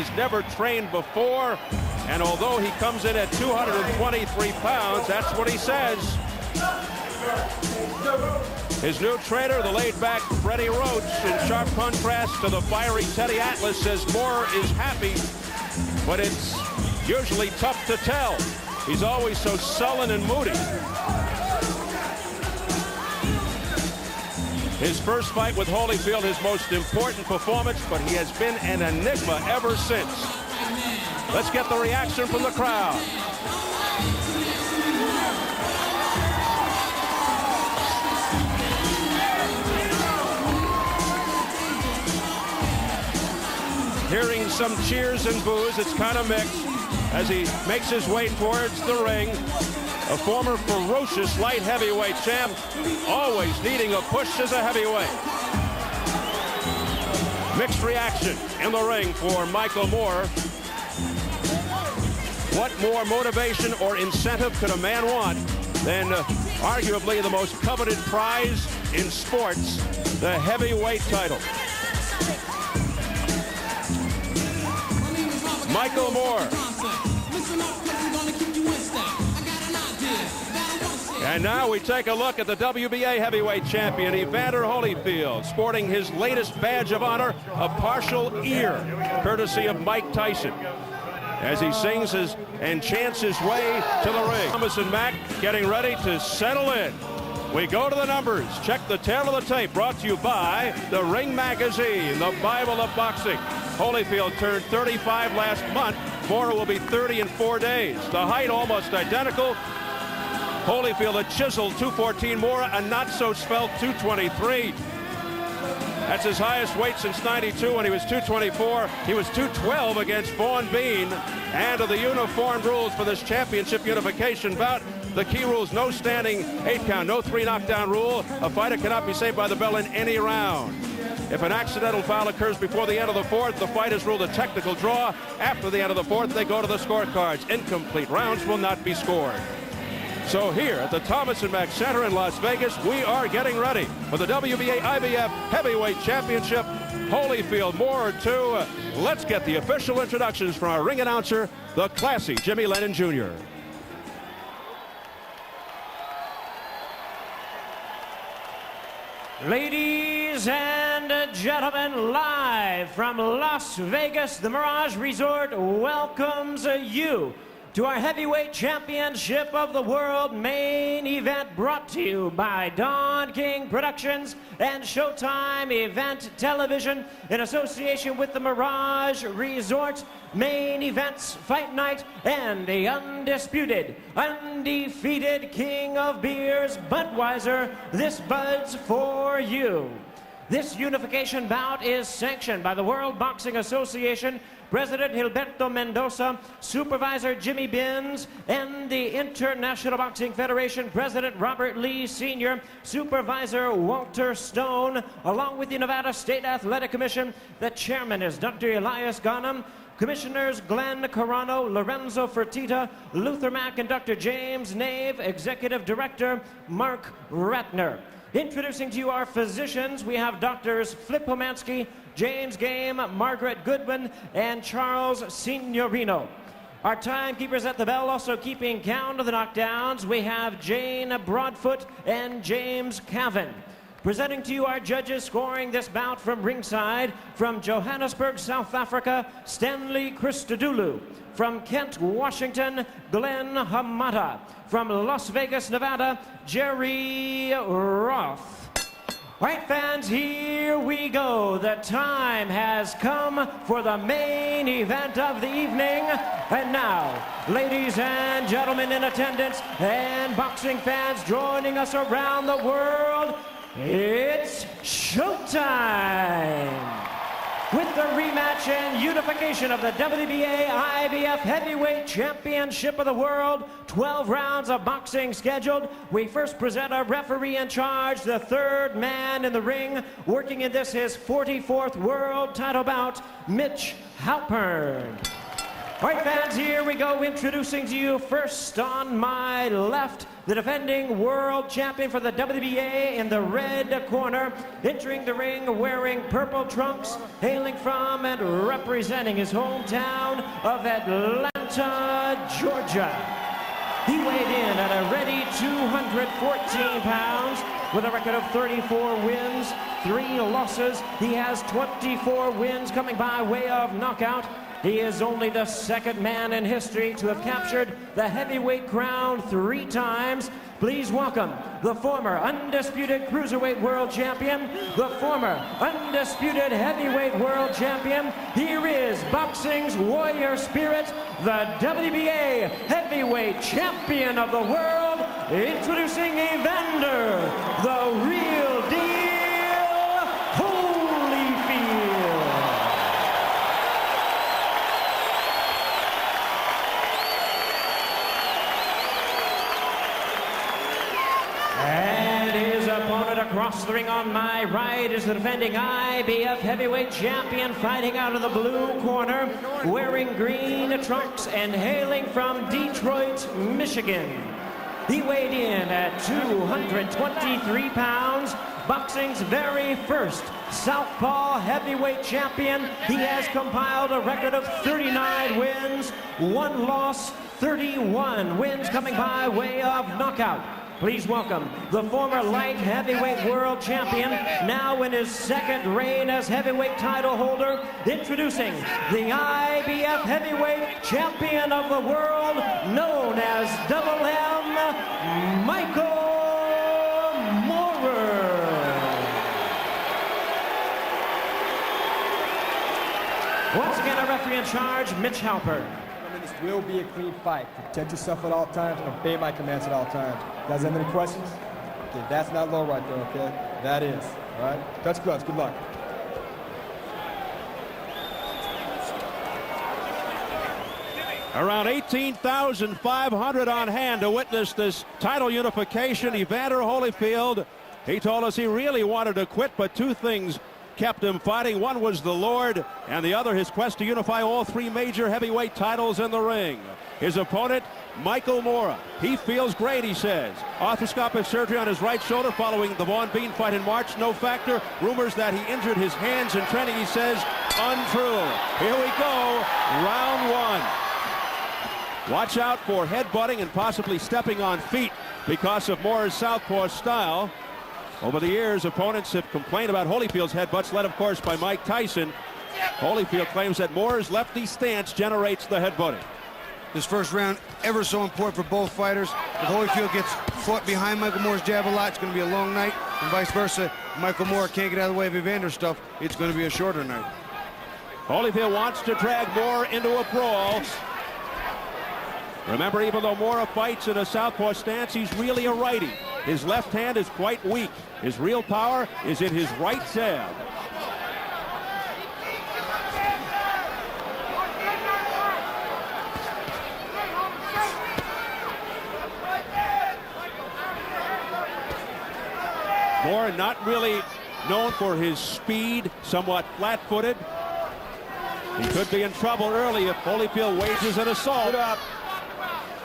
He's never trained before. And although he comes in at 223 pounds, that's what he says. His new trainer, the laid-back Freddie Roach, in sharp contrast to the fiery Teddy Atlas, says Moore is happy, but it's usually tough to tell. He's always so sullen and moody. His first fight with Holyfield, his most important performance, but he has been an enigma ever since. Let's get the reaction from the crowd. Hearing some cheers and boos, it's kind of mixed as he makes his way towards the ring. A former ferocious light heavyweight champ, always needing a push as a heavyweight. Mixed reaction in the ring for Michael Moore. What more motivation or incentive could a man want than arguably the most coveted prize in sports, the heavyweight title? Michael Moore. And now we take a look at the WBA heavyweight champion, Evander Holyfield, sporting his latest badge of honor, a partial ear, courtesy of Mike Tyson, as he sings and chants his way to the ring. Thomas and Mack getting ready to settle in. We go to the numbers. Check the tail of the tape, brought to you by the Ring Magazine, the Bible of boxing. Holyfield turned 35 last month. Moore will be 30 in 4 days. The height almost identical. Holyfield a chiseled 214, Moore a not-so-svelte 223. That's his highest weight since 92 when he was 224. He was 212 against Vaughn Bean. And of the uniform rules for this championship unification bout, the key rules: no standing 8 count, no 3 knockdown rule. A fighter cannot be saved by the bell in any round. If an accidental foul occurs before the end of the 4th, the fight is ruled a technical draw. After the end of the 4th, they go to the scorecards. Incomplete rounds will not be scored. So here at the Thomas & Mack Center in Las Vegas, we are getting ready for the WBA IBF Heavyweight Championship. Holyfield, Moore 2. Let's get the official introductions from our ring announcer, the classy Jimmy Lennon Jr. Ladies and gentlemen, live from Las Vegas, the Mirage Resort welcomes you to our Heavyweight Championship of the World main event, brought to you by Don King Productions and Showtime Event Television in association with the Mirage Resort. Main events, fight night, and the undisputed, undefeated king of beers, Budweiser. This Bud's for you. This unification bout is sanctioned by the World Boxing Association, President Gilberto Mendoza, Supervisor Jimmy Binns, and the International Boxing Federation, President Robert Lee Sr., Supervisor Walter Stone, along with the Nevada State Athletic Commission. The chairman is Dr. Elias Ghanem. Commissioners Glenn Carano, Lorenzo Fertitta, Luther Mack, and Dr. James Nave. Executive Director Mark Ratner. Introducing to you our physicians, we have Doctors Flip Pomansky, James Game, Margaret Goodwin, and Charles Signorino. Our timekeepers at the bell, also keeping count of the knockdowns, we have Jane Broadfoot and James Cavan. Presenting to you our judges scoring this bout from ringside, from Johannesburg, South Africa, Stanley Christodoulou. From Kent, Washington, Glenn Hamada. From Las Vegas, Nevada, Jerry Roth. All right, fans, here we go. The time has come for the main event of the evening. And now, ladies and gentlemen in attendance and boxing fans joining us around the world, it's showtime! With the rematch and unification of the WBA IBF Heavyweight Championship of the World, 12 rounds of boxing scheduled. We first present our referee in charge, the third man in the ring, working in this his 44th world title bout, Mitch Halpern. All right, fans, here we go. Introducing to you first on my left, the defending world champion for the WBA in the red corner, entering the ring wearing purple trunks, hailing from and representing his hometown of Atlanta, Georgia. He weighed in at a ready 214 pounds with a record of 34 wins, 3 losses. He has 24 wins coming by way of knockout. He is only the second man in history to have captured the heavyweight crown 3 times. Please welcome the former undisputed cruiserweight world champion, the former undisputed heavyweight world champion. Here is boxing's warrior spirit, the WBA heavyweight champion of the world, introducing Evander, the real deal, Holyfield. And his opponent across the ring on my right is the defending IBF heavyweight champion, fighting out of the blue corner, wearing green trunks and hailing from Detroit, Michigan. He weighed in at 223 pounds, boxing's very first southpaw heavyweight champion. He has compiled a record of 39 wins, 1 loss, 31 wins coming by way of knockout. Please welcome the former light heavyweight world champion, now in his second reign as heavyweight title holder, introducing the IBF heavyweight champion of the world, known as Double M, Michael Moorer. Once again, our referee in charge, Mitch Halpert. This will be a clean fight. Protect yourself at all times and obey my commands at all times. You guys have any questions? Okay, that's not low right there, okay? That is, all right? Touch gloves, good luck. Around 18,500 on hand to witness this title unification. Evander Holyfield, he told us he really wanted to quit, but 2 things kept him fighting. One was the Lord, and the other his quest to unify all 3 major heavyweight titles in the ring. His opponent, Michael Moorer. He feels great, he says. Arthroscopic surgery on his right shoulder following the Vaughn Bean fight in March. No factor. Rumors that he injured his hands in training, he says, untrue. Here we go, round 1. Watch out for headbutting and possibly stepping on feet because of Moorer's southpaw style. Over the years, opponents have complained about Holyfield's headbutts, led, of course, by Mike Tyson. Holyfield claims that Moorer's lefty stance generates the headbutting. This first round, ever so important for both fighters. If Holyfield gets fought behind Michael Moore's jab a lot, it's going to be a long night, and vice versa. If Michael Moorer can't get out of the way of Evander's stuff, it's going to be a shorter night. Holyfield wants to drag Moorer into a brawl. Remember, even though Moorer fights in a southpaw stance, he's really a righty. His left hand is quite weak. His real power is in his right jab. Moorer not really known for his speed, somewhat flat-footed. He could be in trouble early if Holyfield wages an assault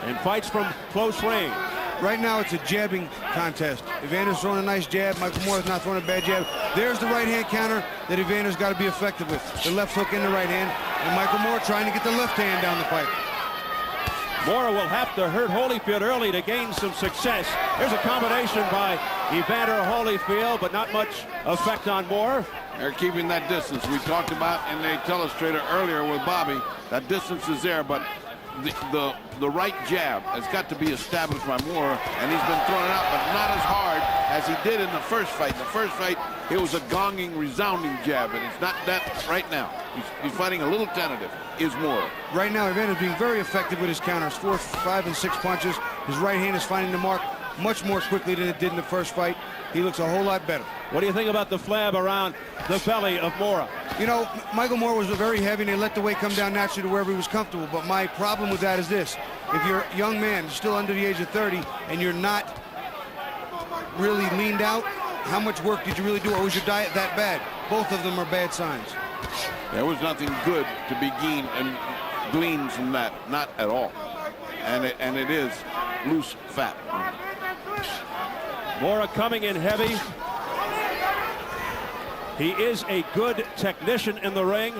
and fights from close range. Right now, it's a jabbing contest. Evander's throwing a nice jab. Michael Moore's not throwing a bad jab. There's the right hand counter that Evander's got to be effective with. The left hook in the right hand. And Michael Moorer trying to get the left hand down the pipe. Moorer will have to hurt Holyfield early to gain some success. There's a combination by Evander Holyfield, but not much effect on Moorer. They're keeping that distance. We talked about in the telestrator earlier with Bobby. That distance is there, but the right jab has got to be established by Moorer, and he's been throwing it out, but not as hard as he did in the first fight. In the first fight, it was a gonging, resounding jab, and it's not that right now. He's fighting a little tentative, is Moorer. Right now, Evander's being very effective with his counters. 4, 5, and 6 punches. His right hand is finding the mark much more quickly than it did in the first fight. He looks a whole lot better. What do you think about the flab around the belly of Moorer? You know, Michael Moorer was very heavy, and they let the weight come down naturally to wherever he was comfortable. But my problem with that is this. If you're a young man, still under the age of 30, and you're not really leaned out, how much work did you really do, or was your diet that bad? Both of them are bad signs. There was nothing good to be gained gleans from that. Not at all. And it is loose fat. Mora coming in heavy. He is a good technician in the ring.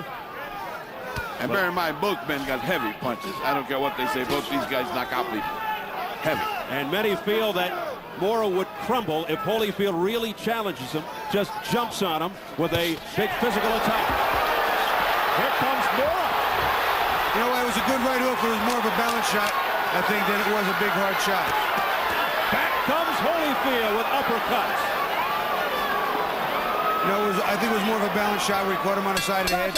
And bear in mind, both men got heavy punches. I don't care what they say. Both these guys knock out people. Heavy. And many feel that Mora would crumble if Holyfield really challenges him, just jumps on him with a big physical attack. Here comes Mora. You know, it was a good right hook. It was more of a balance shot, I think, than it was a big hard shot. Back comes Holyfield with uppercuts. You know, I think it was more of a balance shot where he caught him on the side of the head.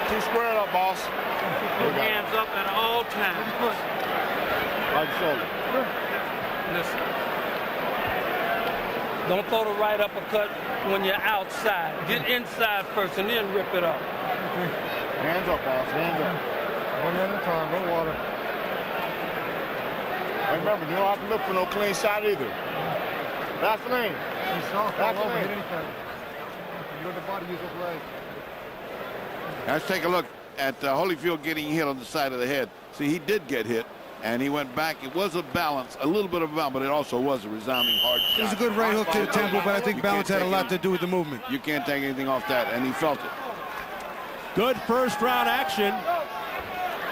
Keep squared up, boss. Put hands up at all times. Right shoulder. Listen. Don't throw the right uppercut when you're outside. Get inside first and then rip it up. Hands up, boss. Hands up. One at a time. No water. And remember, you don't have to look for no clean shot either. That's the name. That's the name. Let's take a look at Holyfield getting hit on the side of the head. See, he did get hit, and he went back. It was a balance, a little bit of a balance, but it also was a resounding hard shot. It was a good right hook to the temple, but I think balance had a lot to do with the movement. You can't take anything off that, and he felt it. Good first round action.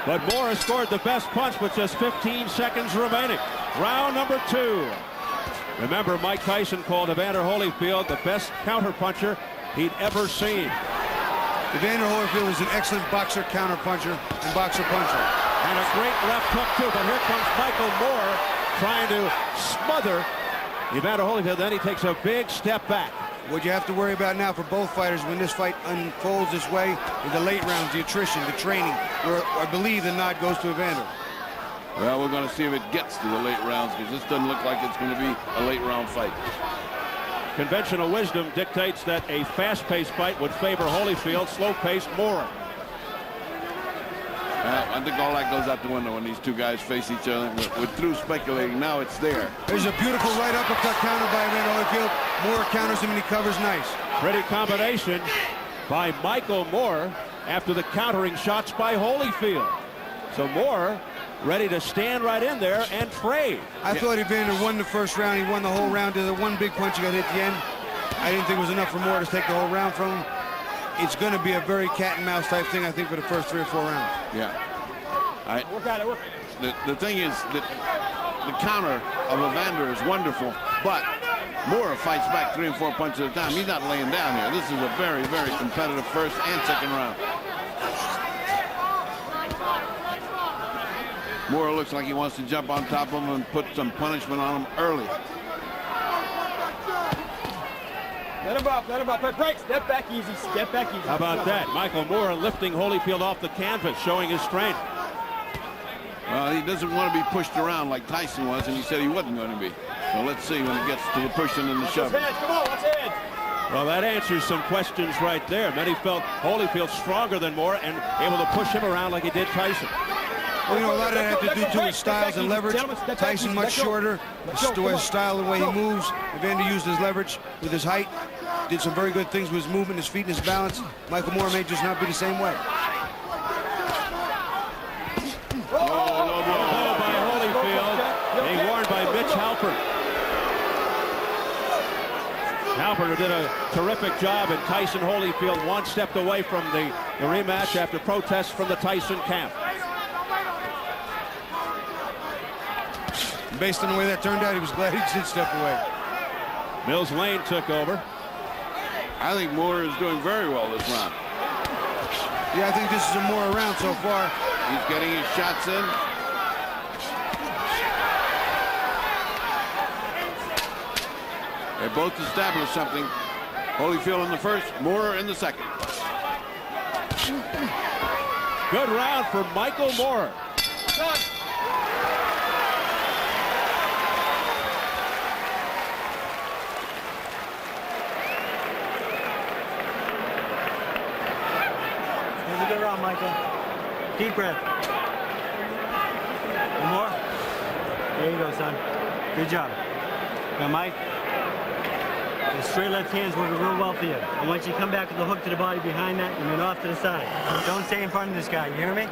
But Mora scored the best punch with just 15 seconds remaining. Round number 2. Remember, Mike Tyson called Evander Holyfield the best counterpuncher he'd ever seen. Evander Holyfield is an excellent boxer, counterpuncher, and boxer puncher. And a great left hook, too. But here comes Michael Moore trying to smother Evander Holyfield. Then he takes a big step back. What you have to worry about now for both fighters when this fight unfolds this way in the late rounds, the attrition, the training, where I believe the nod goes to Evander. Well, we're going to see if it gets to the late rounds, because this doesn't look like it's going to be a late round fight. Conventional wisdom dictates that a fast-paced fight would favor Holyfield, slow-paced Mora. I think all that goes out the window when these two guys face each other. We're through speculating. Now it's there. There's a beautiful right uppercut counter by Evander Holyfield. Moore counters him and he covers nice. Pretty combination by Michael Moore after the countering shots by Holyfield. So Moore ready to stand right in there and trade. I thought Evander won the first round. He won the whole round. There's one big punch he got hit at the end. I didn't think it was enough for Moore to take the whole round from him. It's going to be a very cat and mouse type thing, I think, for the first 3 or 4 rounds. Yeah. Work at it. Work. The thing is that the counter of Evander is wonderful, but Moore fights back 3 and 4 punches at a time. He's not laying down here. This is a very, very competitive first and second round. Moore looks like he wants to jump on top of him and put some punishment on him early. Let him up. Let him up. Break. Step back easy. Step back easy. How about that? Michael Moore lifting Holyfield off the canvas, showing his strength. Well, he doesn't want to be pushed around like Tyson was, and he said he wasn't going to be. So let's see when it gets to the pushing and the shoving. Come on, watch hands. Well, that answers some questions right there. Many felt Holyfield stronger than Moore and able to push him around like he did Tyson. Well, you know, a lot of that had to do to his styles and leverage. Tyson much shorter, his style, the way he moves. Evander used his leverage with his height. Did some very good things with his movement, his feet, and his balance. Michael Moore may just not be the same way. Low blow by Holyfield, being warned by Mitch Halpern. Halpern did a terrific job, and Tyson Holyfield one stepped away from the rematch after protests from the Tyson camp. Based on the way that turned out, he was glad he did step away. Mills Lane took over. I think Moore is doing very well this round. Yeah, I think this is a Moore round so far. He's getting his shots in. They both established something. Holyfield in the first, Moore in the second. Good round for Michael Moore. Good round, Michael. Deep breath. One more. There you go, son. Good job. Now, Mike, the straight left hand's working real well for you. I want you to come back with the hook to the body behind that and then off to the side. Don't stay in front of this guy, you hear me?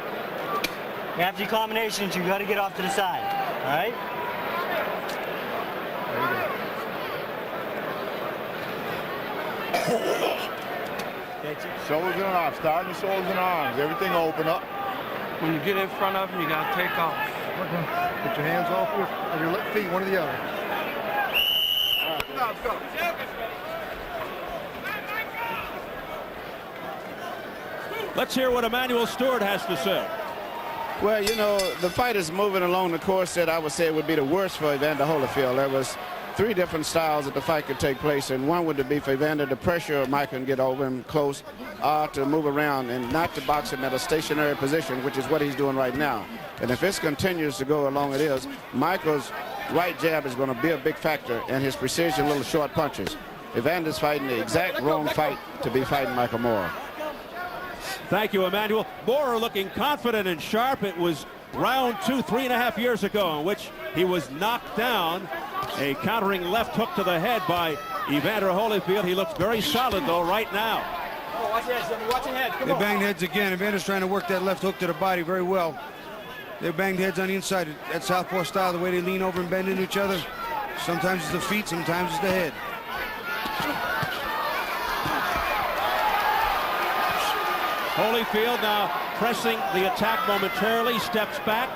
After your combinations, you got to get off to the side, all right? Shoulders and arms, starting the shoulders and arms. Everything open up. When you get in front of him, you got to take off. Get your hands off your feet, one or the other. Let's go. Let's hear what Emmanuel Stewart has to say. Well, you know, the fight is moving along the course that I would say would be the worst for Evander Holyfield. There was 3 different styles that the fight could take place, and one would be for Evander to pressure Mike and get over him close, to move around and not to box him at a stationary position, which is what he's doing right now. And if this continues to go along it is, Michael's right jab is going to be a big factor, and his precision little short punches. Evander's fighting the exact wrong fight to be fighting Michael Moore. Thank you, Emmanuel. Moore looking confident and sharp. It was round 2, 3.5 years ago in which he was knocked down. A countering left hook to the head by Evander Holyfield. He looks very solid, though, right now. Oh, watch your head, Jimmy. Watch your head. Come They on. banged heads again. Evander's trying to work that left hook to the body very well. They banged heads on the inside. That southpaw style, the way they lean over and bend into each other. Sometimes it's the feet, sometimes it's the head. Holyfield now pressing the attack momentarily, steps back.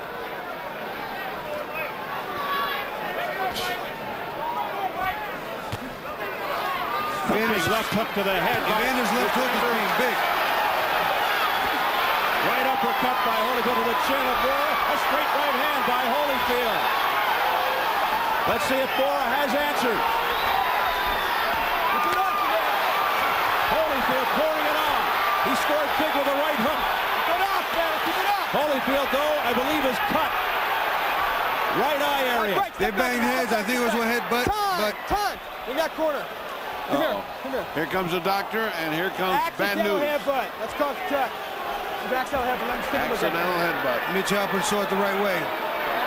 Evander's left hook to the head. Evander's left hook is being big. Right uppercut by Holyfield to the chin of Moore. A straight right hand by Holyfield. Let's see if Moore has answers. Holyfield pouring it on. He scored big with a right hook. Keep it up, man. Keep it up. Holyfield, though, I believe is cut. Right eye area. They banged heads. I think it was one headbutt, but Time. In that corner. Come here. Come here. Here comes the doctor, and here comes bad Accidental news. headbutt. That's called check. Accidental headbutt. Let me stick with it. Accidental headbutt. Mitch Halpern saw it the right way.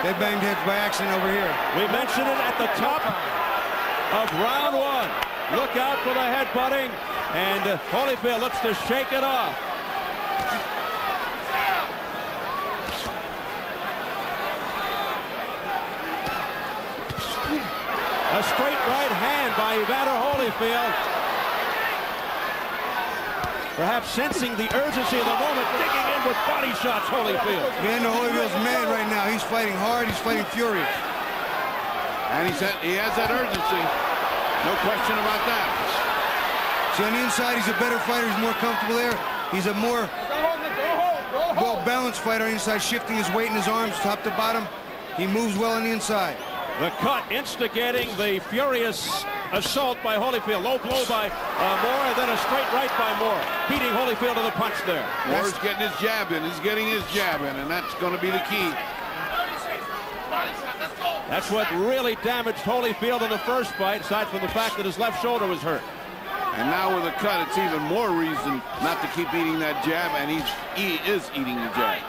They banged heads by accident over here. We mentioned it at the top of round 1. Look out for the headbutting, and Holyfield looks to shake it off. A straight right hand by Evander Holyfield. Perhaps sensing the urgency of the moment, digging in with body shots, Holyfield. Evander Holyfield's mad right now. He's fighting hard. He's fighting furious. And he has that urgency. No question about that. See, on the inside, he's a better fighter. He's more comfortable there. He's a more well-balanced fighter on the inside, shifting his weight in his arms top to bottom. He moves well on the inside. The cut instigating the furious assault by Holyfield. Low blow by Moore, and then a straight right by Moore. Beating Holyfield to the punch there. Moore's getting his jab in. He's getting his jab in, and that's going to be the key. That's what really damaged Holyfield in the first fight, aside from the fact that his left shoulder was hurt. And now with a cut, it's even more reason not to keep eating that jab, and he is eating the jab.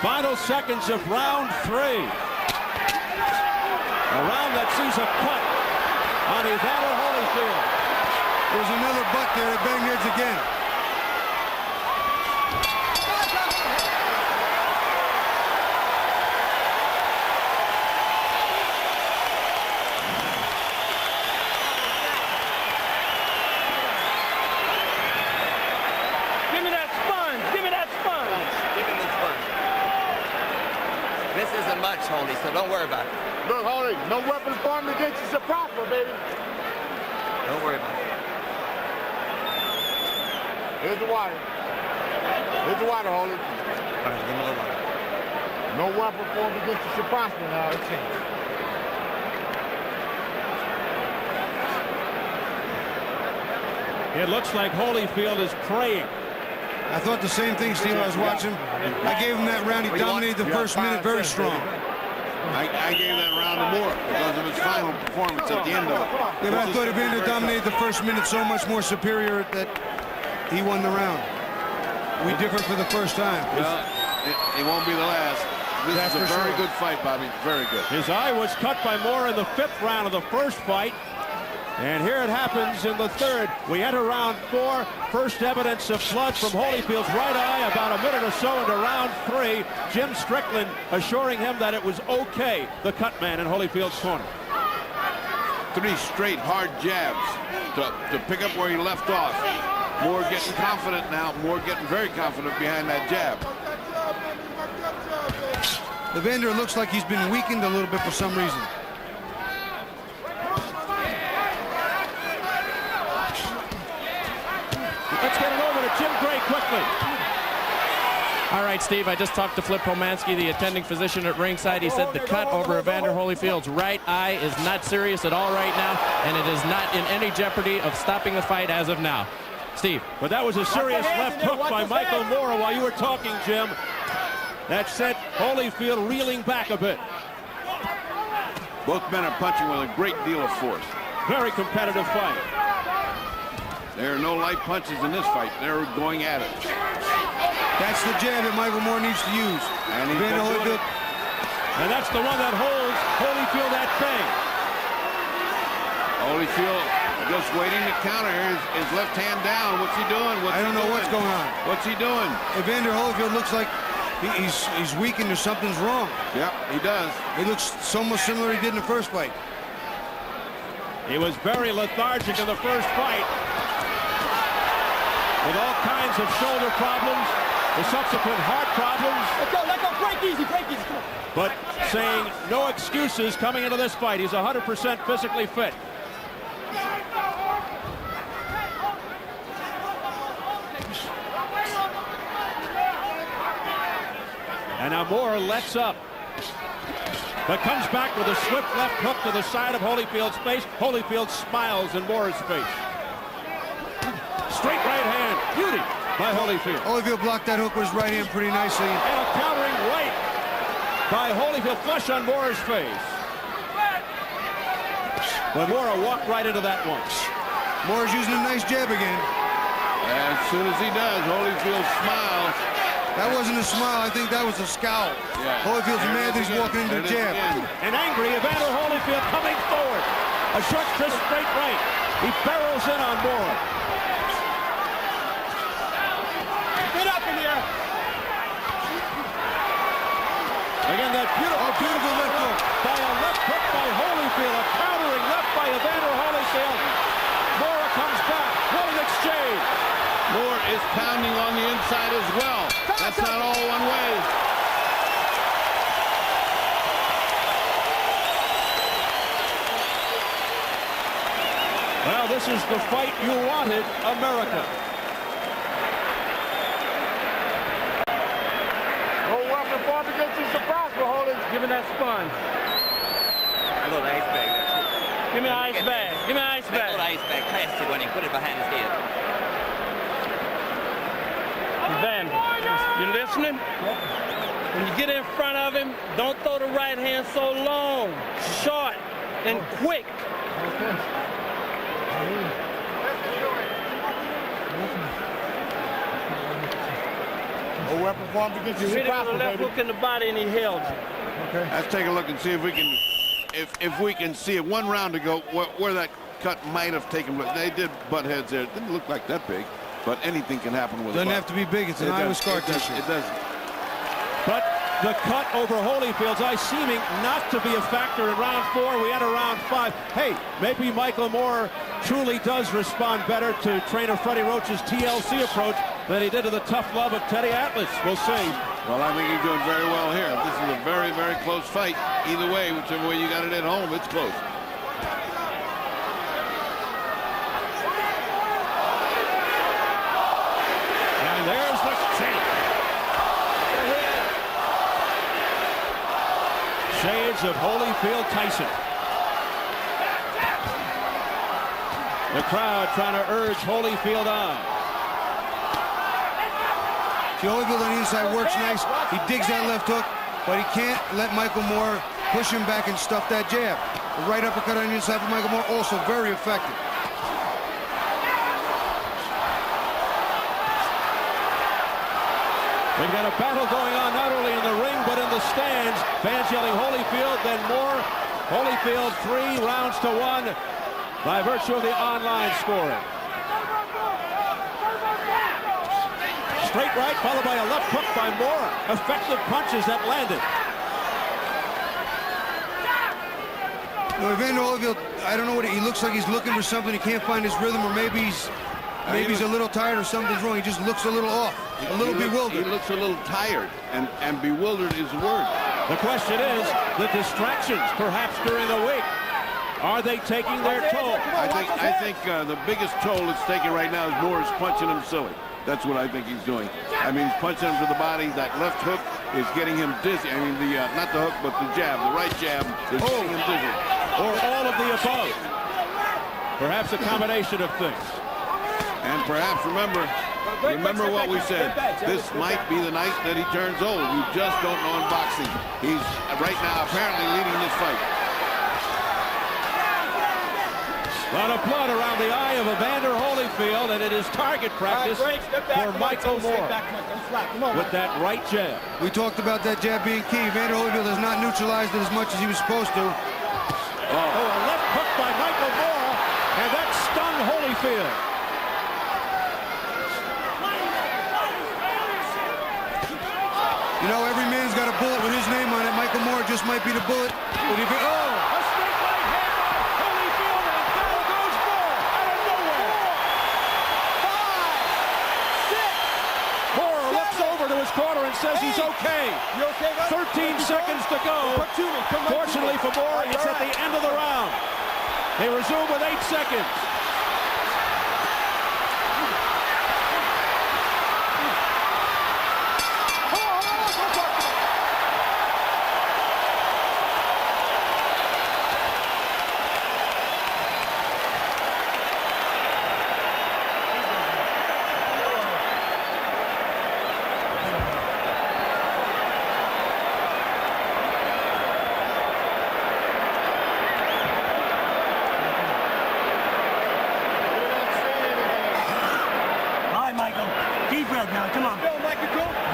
Final seconds of round 3. A round that sees a cut on Evander Holyfield. There's another butt there. They bang heads again. Give me that sponge. Give me that sponge. Give him the sponge. This isn't much, Holy, so don't worry about it. Look, Holy, no weapons formed against you shall prosper, baby. Don't worry about it. Here's the water. Here's the water, Holy. All right, give him a little water. No weapon formed against you shall prosper now. Let's see. It looks like Holyfield is praying. I thought the same thing, Steve. I was watching. I gave him that round. He dominated the first minute very strong. I gave that round to Moore because of his final performance at the end of it. Yeah, but I thought Evander dominated the first minute so much more superior that he won the round. We differed for the first time. Well, it won't be the last. This is a very good fight, Bobby. Very good. His eye was cut by Moore in the 5th round of the first fight. And here it happens in the 3rd. We enter round 4. First evidence of blood from Holyfield's right eye about a minute or so into round 3. Jim Strickland assuring him that it was okay, the cut man in Holyfield's corner. 3 straight hard jabs to pick up where he left off. Moore getting confident now. Moore getting very confident behind that jab. Evander looks like he's been weakened a little bit for some reason. Let's get it over to Jim Gray quickly. All right, Steve, I just talked to Flip Pomansky, the attending physician at ringside. He said the cut over Evander Holyfield's right eye is not serious at all right now, and it is not in any jeopardy of stopping the fight as of now. Steve. But that was a serious left hook by Michael Moore while you were talking, Jim. That sent Holyfield reeling back a bit. Both men are punching with a great deal of force. Very competitive fight. There are no light punches in this fight. They're going at it. That's the jab that Michael Moore needs to use. And that's the one that holds Holyfield at bay. Holyfield just waiting to counter. His left hand down. What's he doing? I don't know what's going on. What's he doing? Evander Holyfield looks like he's weakened or something's wrong. Yep, he does. He looks somewhat similar to he did in the first fight. He was very lethargic in the first fight, with all kinds of shoulder problems, the subsequent heart problems. Let go, break easy, come on. But saying no excuses coming into this fight. He's 100% physically fit. And now Moore lets up, but comes back with a swift left hook to the side of Holyfield's face. Holyfield smiles in Moore's face. Straight right hand, beauty by Holyfield. Holyfield blocked that hook with his right hand pretty nicely. And a countering right by Holyfield, flush on Moore's face. But Moore walked right into that one. Moore's using a nice jab again. As soon as he does, Holyfield smiles. That wasn't a smile. I think that was a scowl. Yeah. Holyfield's mad that he's walking into the jab. And angry, Evander Holyfield coming forward. A short, crisp, straight right. He barrels in on Moore. Get up in here. Again, that beautiful left hook by a left hook by Holyfield. A countering left by Evander Holyfield. Moore comes back. What an exchange. Moore is pounding on the inside as well. That's not all one way. Well, this is the fight you wanted, America. No weapon fought against you, surprise for holding. Give me that sponge. A little ice bag. Give me an ice bag. Give me an ice A little bag. ice bag, plastic one, and put it behind his head. Evander, you listening? When you get in front of him, don't throw the right hand so long, short, and quick. No weapon formed against you, You hit him surprise with a left hook in the body, and he held you. Let's take a look and see if we can, if we can see it. 1 round ago where that cut might have taken place. They did butt heads there. It didn't look like that big, but anything can happen with Doesn't a butt. have to be big. It's an eye with scar tissue. It doesn't. But the cut over Holyfield's eye seeming not to be a factor in round 4. We enter round 5. Hey, maybe Michael Moore truly does respond better to trainer Freddie Roach's TLC approach than he did to the tough love of Teddy Atlas. We'll see. Well, I think he's doing very well here. This is a very, very close fight. Either way, whichever way you got it at home, it's close. And there's the champ. Shades of Holyfield Tyson. The crowd trying to urge Holyfield on. See, Holyfield on the inside works nice. He digs that left hook, but he can't let Michael Moore push him back and stuff that jab. The right uppercut on the inside for Michael Moore, also very effective. We've got a battle going on not only in the ring, but in the the stands. Fans yelling Holyfield, then more. Holyfield 3 rounds to 1 by virtue of the online scoring. Straight right, followed by a left hook by Mora. Effective punches that landed. No, Evander Holyfield, I don't know what he looks like. He's looking for something. He can't find his rhythm, or maybe he's a little tired or something's wrong. He just looks a little off, a little bewildered. He looks a little tired, and bewildered is the word. The question is, the distractions, perhaps during the week, are they taking their toll? I think the biggest toll it's taking right now is Moore's punching him silly. That's what I think he's doing. I mean, he's punching him to the body. That left hook is getting him dizzy. I mean, not the hook, but the jab. The right jab is getting him dizzy. Or all of the above. Perhaps a combination of things. And perhaps remember what we said. This might be the night that he turns old. You just don't know in boxing. He's right now apparently leading this fight. A lot of blood around the eye of Evander Holyfield, and it is target practice for Michael Moore with that right jab. We talked about that jab being key. Evander Holyfield has not neutralized it as much as he was supposed to. A left hook by Michael Moore, and that stung Holyfield. You know, every man's got a bullet with his name on it. Michael Moore just might be the bullet. But if it, A straight right hand by Holyfield, and down goes Moore out of nowhere. 5, 6. Moore looks over to his corner and says he's okay. You okay, bud? 13 seconds to go. Fortunately for Moore, it's at the end of the round. They resume with 8 seconds. Now, come on. All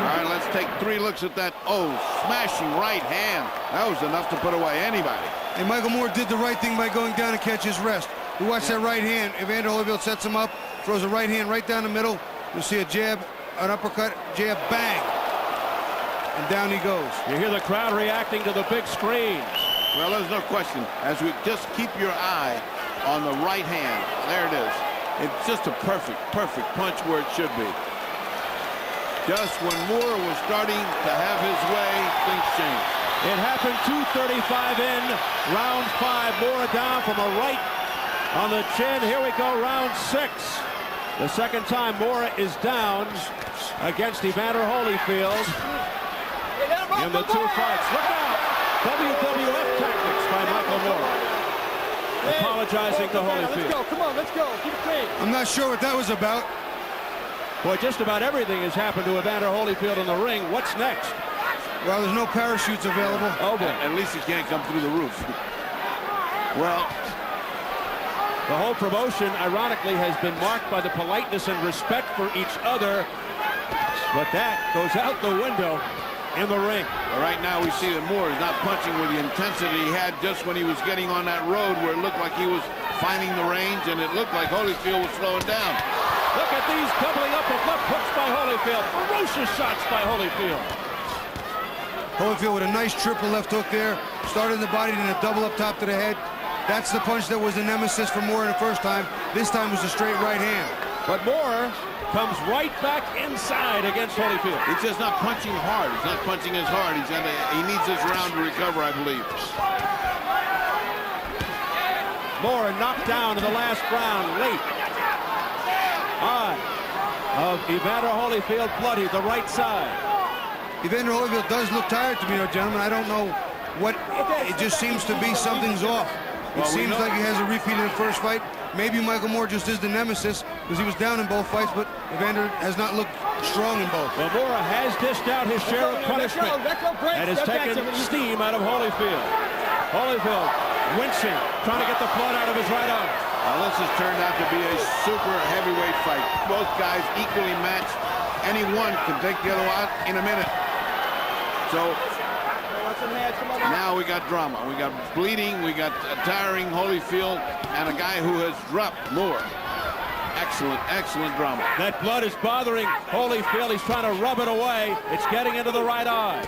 right, let's take 3 looks at that. Oh, smashing right hand. That was enough to put away anybody. And Michael Moore did the right thing by going down and catch his rest. You watch that right hand. Evander Holyfield sets him up, throws a right hand right down the middle. You'll see a jab, an uppercut, jab, bang. And down he goes. You hear the crowd reacting to the big screens. Well, there's no question. As we just keep your eye on the right hand. There it is. It's just a perfect punch where it should be. Just when Moore was starting to have his way, things changed. It happened 2:35 in, round 5. Moore down from a right on the chin. Here we go, round 6. The second time Moore is down against Evander Holyfield in the 2 fights. Look out! WWF tactics by Michael Moore. Apologizing to Holyfield. Let's go, come on, let's go. Keep it clean. I'm not sure what that was about. Boy, just about everything has happened to Evander Holyfield in the ring. What's next? Well, there's no parachutes available. Oh, boy. At least he can't come through the roof. Well, the whole promotion, ironically, has been marked by the politeness and respect for each other. But that goes out the window in the ring. Right now we see that Moore is not punching with the intensity he had just when he was getting on that road where it looked like he was finding the range, and it looked like Holyfield was slowing down. Look at these doubling up of left hooks by Holyfield. Ferocious shots by Holyfield. Holyfield with a nice triple left hook there. Started in the body, then a double up top to the head. That's the punch that was the nemesis for Moore in the first time. This time was a straight right hand. But Moore comes right back inside against Holyfield. He's just not punching hard. He's not punching as hard. He needs this round to recover, I believe. Moore knocked down in the last round late. Eye of Evander Holyfield bloody, the right side. Evander Holyfield does look tired to me, though, gentlemen. I don't know what, it just seems to be something's off. It seems like he has a repeat in the first fight. Maybe Michael Moore just is the nemesis because he was down in both fights, but Evander has not looked strong in both. Well, Moore has dished out his share of punishment and has taken steam out of Holyfield. Holyfield winching, trying to get the blood out of his right arm. Well, this has turned out to be a super heavyweight fight. Both guys equally matched. Any one can take the other out in a minute. So Now we got drama. We got bleeding. We got tiring Holyfield and a guy who has dropped more. Excellent, excellent drama. That blood is bothering Holyfield. He's trying to rub it away. It's getting into the right eye.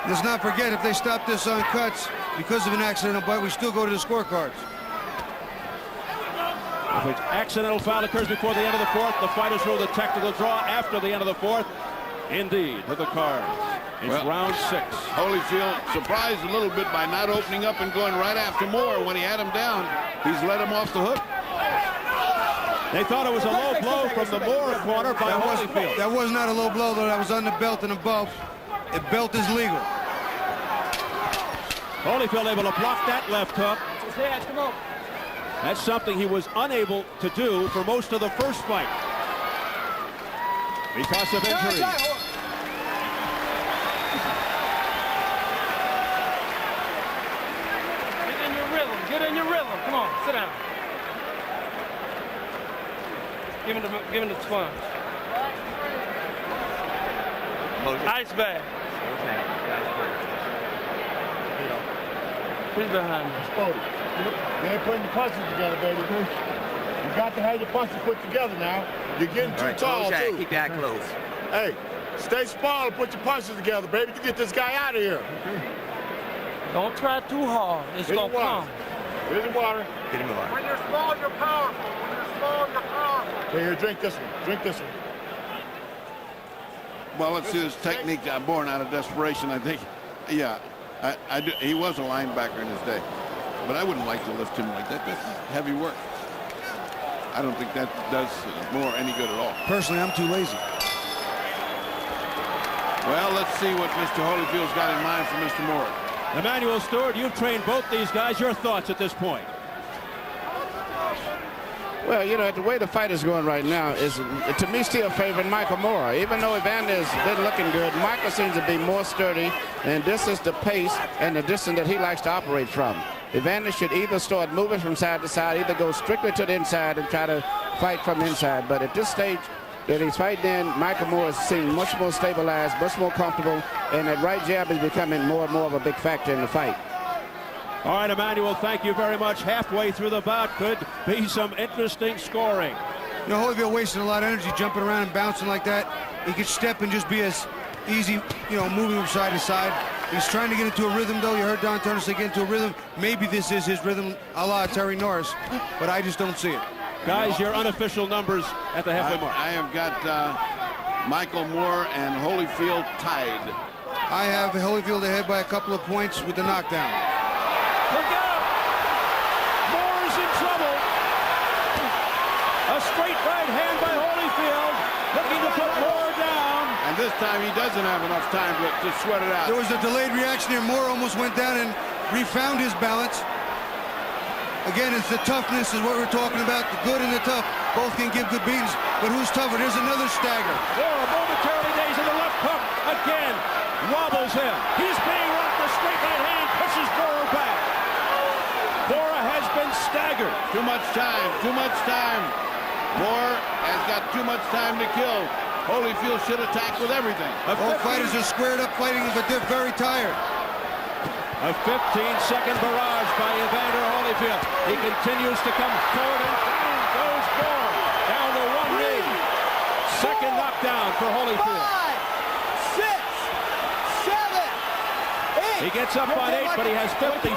Let's not forget, if they stop this on cuts because of an accidental bite, we still go to the scorecards. If an accidental foul occurs before the end of the fourth, the fighters rule the technical draw after the end of the fourth. Indeed, to the card. It's round 6. Holyfield surprised a little bit by not opening up and going right after Moore. When he had him down, he's let him off the hook. They thought it was a low blow from the Moore corner by Holyfield. That was not a low blow, though. That was on the belt and above. The belt is legal. Holyfield able to block that left hook. That's something he was unable to do for most of the first fight because of injury. Get in your rhythm. Get in your rhythm. Come on, sit down. Give him the sponge. Ice bag. Who's behind me? Spody. You ain't putting your punches together, baby. You got to have your punches put together now. You're getting too tall, too. Keep that close. Hey, stay small and put your punches together, baby, to get this guy out of here. Don't try too hard. It's going to come. Here's the water. Get him the water. When you're small, you're powerful. When you're small, you're powerful. Here, drink this one. Drink this one. Well, let's see, his technique born out of desperation, I think. Yeah, he was a linebacker in his day. But I wouldn't like to lift him like that. That's heavy work. I don't think that does Moore any good at all. Personally, I'm too lazy. Well, let's see what Mr. Holyfield's got in mind for Mr. Moore. Emmanuel Stewart, you've trained both these guys. Your thoughts at this point? Well, you know, the way the fight is going right now is, to me, still favoring Michael Moore. Even though Evander has been looking good, Michael seems to be more sturdy, and this is the pace and the distance that he likes to operate from. Evander should either start moving from side to side, either go strictly to the inside and try to fight from inside. But at this stage that he's fighting in, Michael Moore seems much more stabilized, much more comfortable, and that right jab is becoming more and more of a big factor in the fight. All right, Emmanuel, thank you very much. Halfway through the bout could be some interesting scoring. You know, Holyfield wasting a lot of energy jumping around and bouncing like that. He could step and just be as easy, you know, moving from side to side. He's trying to get into a rhythm, though. You heard Don Turner say get into a rhythm. Maybe this is his rhythm, a la Terry Norris, but I just don't see it. Guys, your unofficial numbers at the halfway mark. I have got Michael Moore and Holyfield tied. I have Holyfield ahead by a couple of points with the knockdown. Look out! Moore's in trouble. A straight right hand by Holyfield, looking to put Moore down. And this time he doesn't have enough time to sweat it out. There was a delayed reaction here. Moore almost went down and refound his balance. Again, it's the toughness is what we're talking about. The good and the tough both can give good beatings. But who's tougher? There's another stagger. Moore momentarily days in the left hook. Again, wobbles him. He's being rocked. The straight right hand pushes Moore back. Moore has been staggered. Too much time, too much time. Moore has got too much time to kill. Holyfield should attack with everything. Both fighters are squared up fighting, but they're very tired. A 15-second barrage by Evander Holyfield. He continues to come forward, and down goes Moore. Down to one knee. Second knockdown for Holyfield. 5, 6, 7, 8. He gets up on 8, but he has 55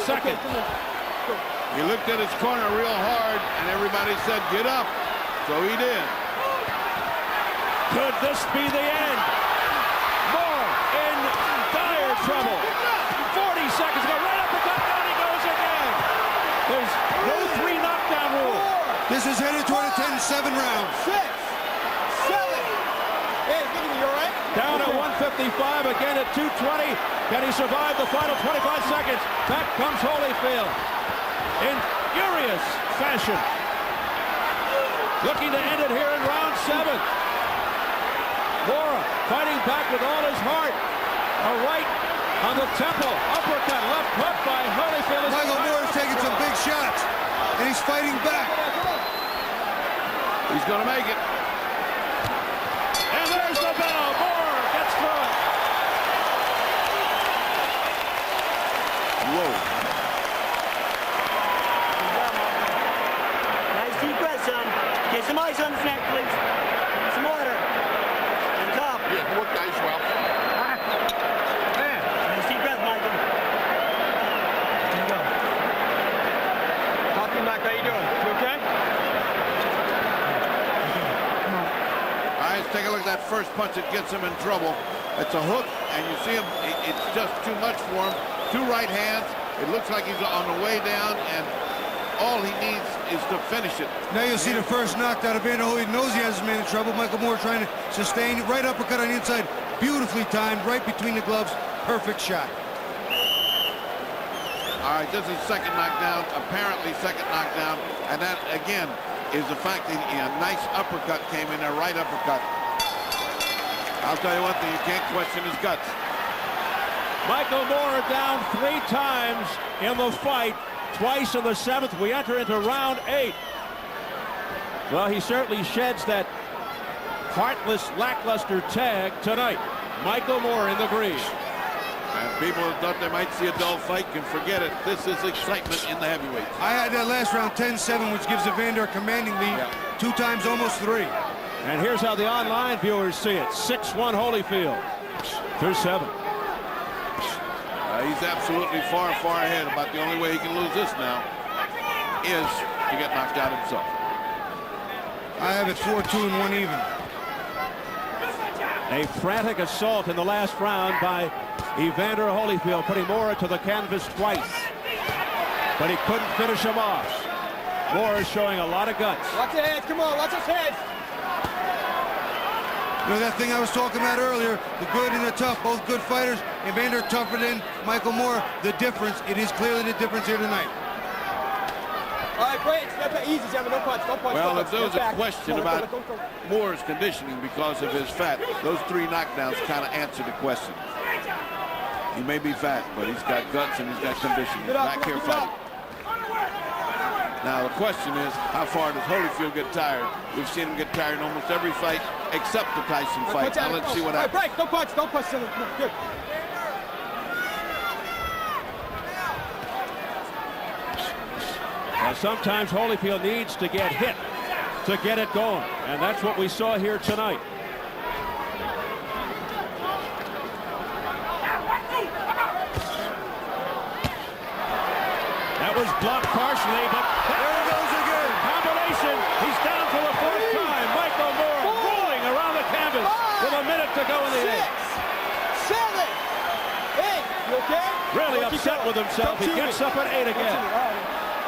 seconds. He looked at his corner real hard, and everybody said, get up. So he did. Could this be the end? Moore in dire trouble. 40 seconds ago, right up the gut, down he goes again. There's no 3 knockdown rule. This is headed toward a 10-7 round. 6, 7. Hey, Vinny, you all right? Down at 155, again at 220. Can he survive the final 25 seconds? Back comes Holyfield in furious fashion. Looking to end it here in round 7. Moore fighting back with all his heart. A right on the temple. Uppercut, left hook by Holyfield. Michael Moore is taking some big shots, and he's fighting back. He's going to make it. And there's the bell. Moore gets through it. first punch that gets him in trouble. It's a hook, and you see him, it's just too much for him. 2 right hands. It looks like he's on the way down, and all he needs is to finish it. Now you'll see the first knockdown. Evander Holyfield knows he has his man in trouble. Michael Moore trying to sustain. Right uppercut on the inside. Beautifully timed, right between the gloves. Perfect shot. All right, this is second knockdown, apparently second knockdown, and that, again, is the fact that a nice uppercut came in there, right uppercut. I'll tell you one thing, you can't question his guts. Michael Moore down 3 times in the fight, twice in the 7th. We enter into round 8. Well, he certainly sheds that heartless, lackluster tag tonight. Michael Moore in the green. And people who thought they might see a dull fight can forget it. This is excitement in the heavyweights. I had that last round 10-7, which gives Evander a commanding lead. 2 times, almost 3. And here's how the online viewers see it. 6-1 Holyfield through 7. He's absolutely far, far ahead. About the only way he can lose this now is to get knocked out himself. I have it 4-2 and 1 even. A frantic assault in the last round by Evander Holyfield, putting Moore to the canvas twice. But he couldn't finish him off. Moore is showing a lot of guts. Watch your heads, come on, watch his heads. You know that thing I was talking about earlier, the good and the tough, both good fighters. Evander tougher than Michael Moore. The difference, it is clearly the difference here tonight. All right, great. Step easy, Jimmy. No punch, don't punch. Well, don't if there was punch. a question about Moore's conditioning because of his fat, those 3 knockdowns kind of answer the question. He may be fat, but he's got guts and he's got conditioning. He's back here fighting. Now the question is, how far does Holyfield get tired? We've seen him get tired in almost every fight except the Tyson fight. Now let's see what happens. Break, don't punch, Jimmy. Good. Now, sometimes Holyfield needs to get hit to get it going, and that's what we saw here tonight. That was blocked partially, but there he goes again. Combination. He's down for the 4th time. Michael Moore rolling around the canvas with a minute to go in the 6, 7, 8. You okay? Really upset with himself. He gets up at 8 again.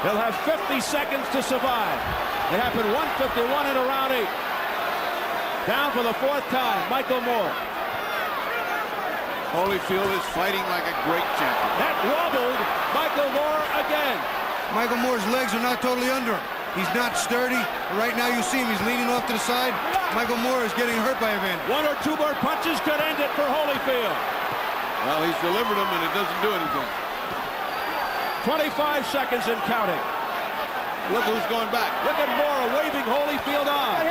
He'll have 50 seconds to survive. It happened 1:51 into round 8. Down for the 4th time, Michael Moore. Holyfield is fighting like a great champion. That wobbled Michael Moore again. Michael Moore's legs are not totally under him. He's not sturdy. Right now you see him, he's leaning off to the side. Michael Moore is getting hurt by Evander. 1 or 2 more punches could end it for Holyfield. Well, he's delivered them and it doesn't do anything. 25 seconds and counting. Look who's going back. Look at Moore waving Holyfield on.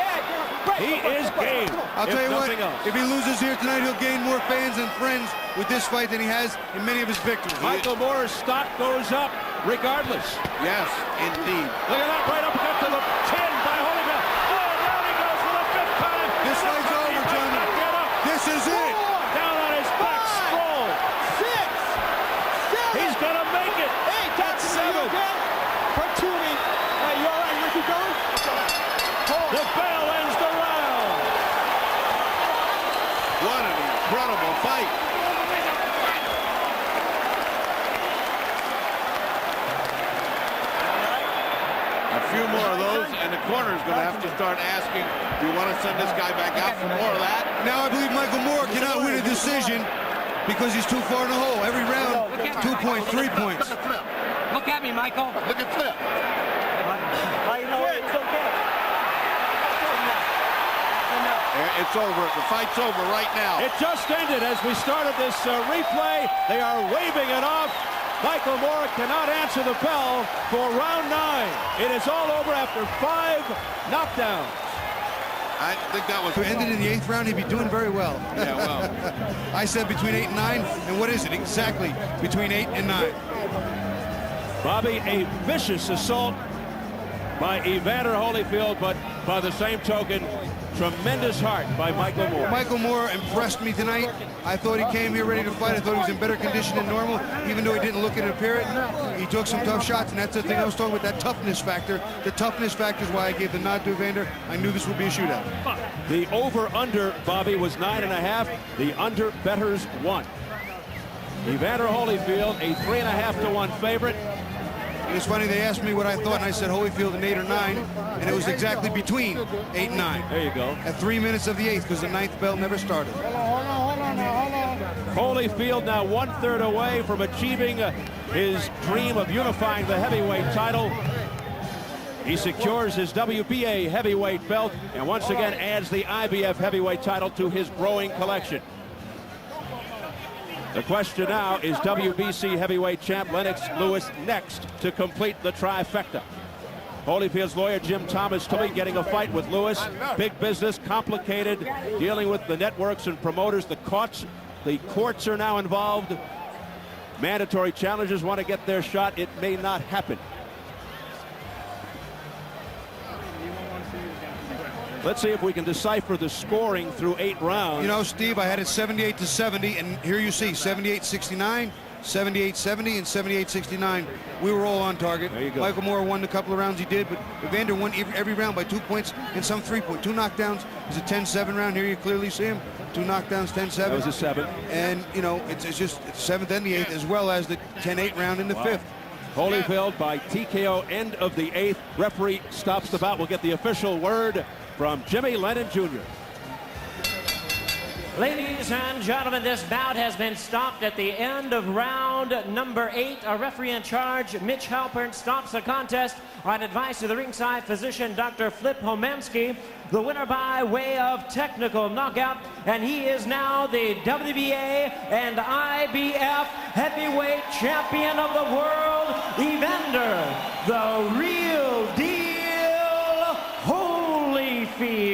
He is game. I'll tell you what, else. if he loses here tonight, he'll gain more fans and friends with this fight than he has in many of his victories. Michael Moore's stock goes up regardless. Yes, indeed. Look at that, right uppercut to the chin by Holyfield. Oh, down he goes for the 5th time. This fight's over, gentlemen. This is it. Down on his back, Stroll. 6, 7. He's gonna make it. 8. That's 7. Come to me. Hey, you all right? You keep going? The bell ends the round. What an incredible fight. A few more of those, and the corner's going to have to start asking, do you want to send this guy back out for more of that? Now I believe Michael Moore cannot win a decision because he's too far in the hole. Every round, 2 points, 3 points. Look at me, Michael. Look at Flip. I know it's okay. It's over. The fight's over right now. It just ended as we started this replay. They are waving it off. Michael Moore cannot answer the bell for round 9. It is all over after 5 knockdowns. I think that was... If it ended in the 8th round, he'd be doing very well. Yeah, well. I said between 8 and 9, and what is it? Exactly between 8 and 9. Bobby, a vicious assault by Evander Holyfield, but by the same token, tremendous heart by Michael Moore. Michael Moore impressed me tonight. I thought he came here ready to fight. I thought he was in better condition than normal, even though he didn't look at it. He took some tough shots, and that's the thing I was talking about, that toughness factor. The toughness factor is why I gave the nod to Evander. I knew this would be a shootout. The over-under, Bobby, was 9.5. The under bettors won. Evander Holyfield, a 3.5-to-1 favorite. It's funny, they asked me what I thought, and I said Holyfield in 8 or 9, and it was exactly between 8 and 9. There you go. At 3 minutes of the 8th, because the 9th bell never started. Hold on. Holyfield now 1/3 away from achieving his dream of unifying the heavyweight title. He secures his WBA heavyweight belt and once again adds the IBF heavyweight title to his growing collection. The question now, is WBC heavyweight champ Lennox Lewis next to complete the trifecta? Holyfield's lawyer Jim Thomas told me getting a fight with Lewis. Big business, complicated, dealing with the networks and promoters. The courts are now involved. Mandatory challengers want to get their shot. It may not happen. Let's see if we can decipher the scoring through 8 rounds. You know, Steve, I had it 78-70, and here you see 78-69, 78-70, and 78-69. We were all on target. There you go. Michael Moore won the couple of rounds he did, but Evander won every round by 2 points and some 3 points. 2 knockdowns. It's a 10-7 round. Here you clearly see him. 2 knockdowns, 10-7. That was a 7. And, you know, it's just 7th and the 8th, as well as the 10-8 round in the 5th. Holyfield by TKO, end of the 8th. Referee stops the bout. We'll get the official word from Jimmy Lennon Jr. Ladies and gentlemen, this bout has been stopped at the end of round number 8. A referee in charge, Mitch Halpern, stops the contest on advice of the ringside physician, Dr. Flip Homansky. The winner by way of technical knockout, and he is now the WBA and IBF heavyweight champion of the world, Evander, the real deal, Holyfield.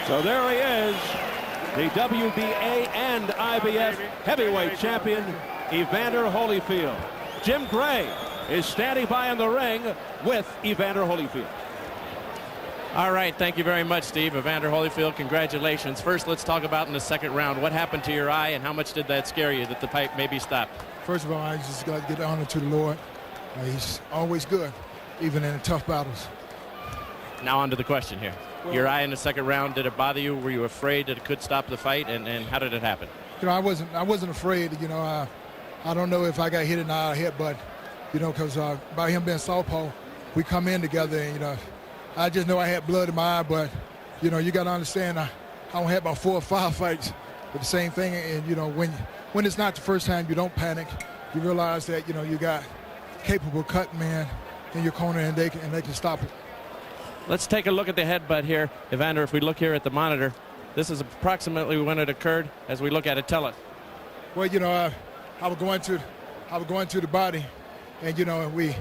So there he is, the WBA and IBF heavyweight champion, Evander Holyfield. Jim Gray is standing by in the ring with Evander Holyfield. All right, thank you very much, Steve. Evander Holyfield, congratulations. First, let's talk about in the second round. What happened to your eye, and how much did that scare you that the fight may be stopped? First of all, I just got to give honor to the Lord. He's always good, even in the tough battles. Now on to the question here. Your eye in the second round, did it bother you? Were you afraid that it could stop the fight, and how did it happen? You know, I wasn't afraid. You know, I don't know if I got hit in the eye or hit, but you know, because by him being southpaw, we come in together, and you know, I just know I had blood in my eye, but you know, you got to understand, I don't have about 4 or 5 fights with the same thing, and you know, when it's not the first time, you don't panic. You realize that you know you got capable cut man in your corner, and they can stop it. Let's take a look at the headbutt here, Evander. If we look here at the monitor, this is approximately when it occurred. As we look at it, tell us. Well, you know, I was going to the body, and you know, we